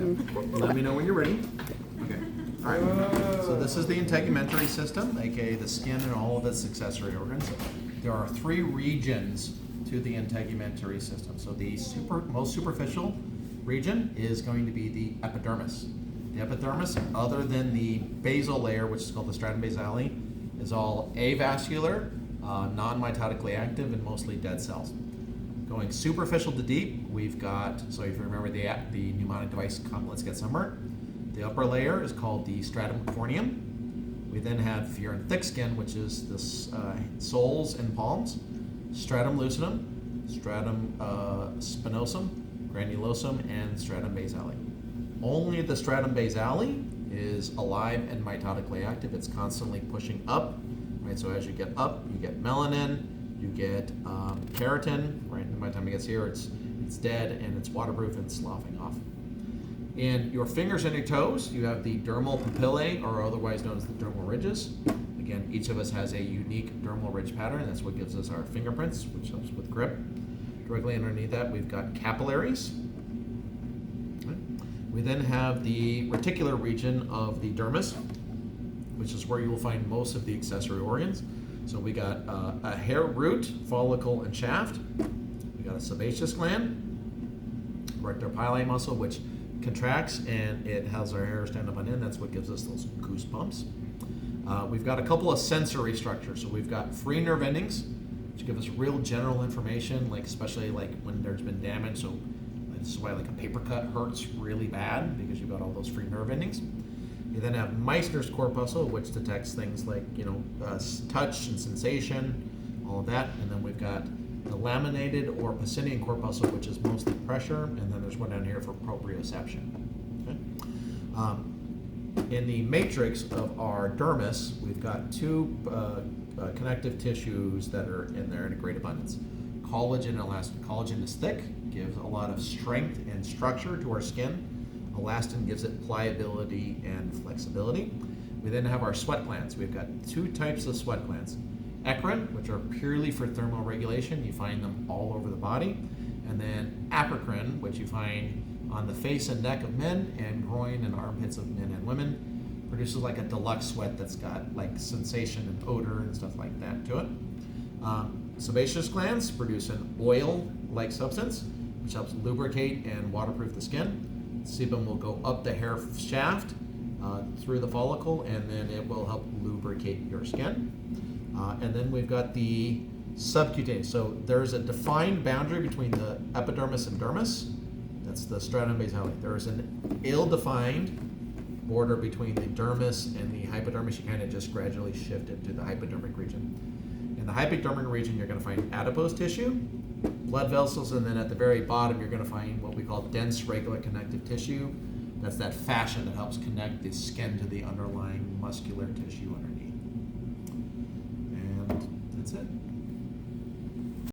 Let me know when you're ready. Okay. All right. So this is the integumentary system, aka the skin and all of its accessory organs. There are 3 regions to the integumentary system. So the most superficial region is going to be the epidermis. The epidermis, other than the basal layer, which is called the stratum basale, is all avascular, non-mitotically active, and mostly dead cells. Going superficial to deep, we've got, so if you remember the mnemonic device, come, let's get somewhere. The upper layer is called the stratum corneum. We then have, if you're in thick skin, which is the soles and palms, stratum lucidum, stratum spinosum, granulosum, and stratum basale. Only the stratum basale is alive and mitotically active. It's constantly pushing up, right? So as you get up, you get melanin, you get keratin, right? And by the time it gets here, it's dead and it's waterproof and sloughing off. In your fingers and your toes, you have the dermal papillae, or otherwise known as the dermal ridges. Again, each of us has a unique dermal ridge pattern. That's what gives us our fingerprints, which helps with grip. Directly underneath that, we've got capillaries. We then have the reticular region of the dermis, which is where you will find most of the accessory organs. So we got a hair root, follicle, and shaft. We got a sebaceous gland, rectus pilae muscle, which contracts and it has our hair stand up on end. That's what gives us those goosebumps. We've got a couple of sensory structures. So we've got free nerve endings, which give us real general information, like especially like when there's been damage. So this is why like a paper cut hurts really bad, because you've got all those free nerve endings. You then have Meissner's corpuscle, which detects things like, touch and sensation, all of that. And then we've got the laminated or Pacinian corpuscle, which is mostly pressure. And then there's one down here for proprioception. Okay? In the matrix of our dermis, we've got 2 connective tissues that are in there in a great abundance. Collagen and elastin. Collagen is thick, gives a lot of strength and structure to our skin. Elastin gives it pliability and flexibility. We then have our sweat glands. We've got 2 types of sweat glands. Eccrine, which are purely for thermal regulation. You find them all over the body. And then apocrine, which you find on the face and neck of men and groin and armpits of men and women. Produces like a deluxe sweat that's got like sensation and odor and stuff like that to it. Sebaceous glands produce an oil-like substance, which helps lubricate and waterproof the skin. Sebum will go up the hair shaft through the follicle, and then it will help lubricate your skin. And then we've got the subcutaneous. So there's a defined boundary between the epidermis and dermis. That's the stratum basale. There is an ill-defined border between the dermis and the hypodermis. You kind of just gradually shift it to the hypodermic region. In the hypodermic region, you're going to find adipose tissue, blood vessels, and then at the very bottom, you're going to find what we call dense regular connective tissue. That's that fascia that helps connect the skin to the underlying muscular tissue underneath. And that's it.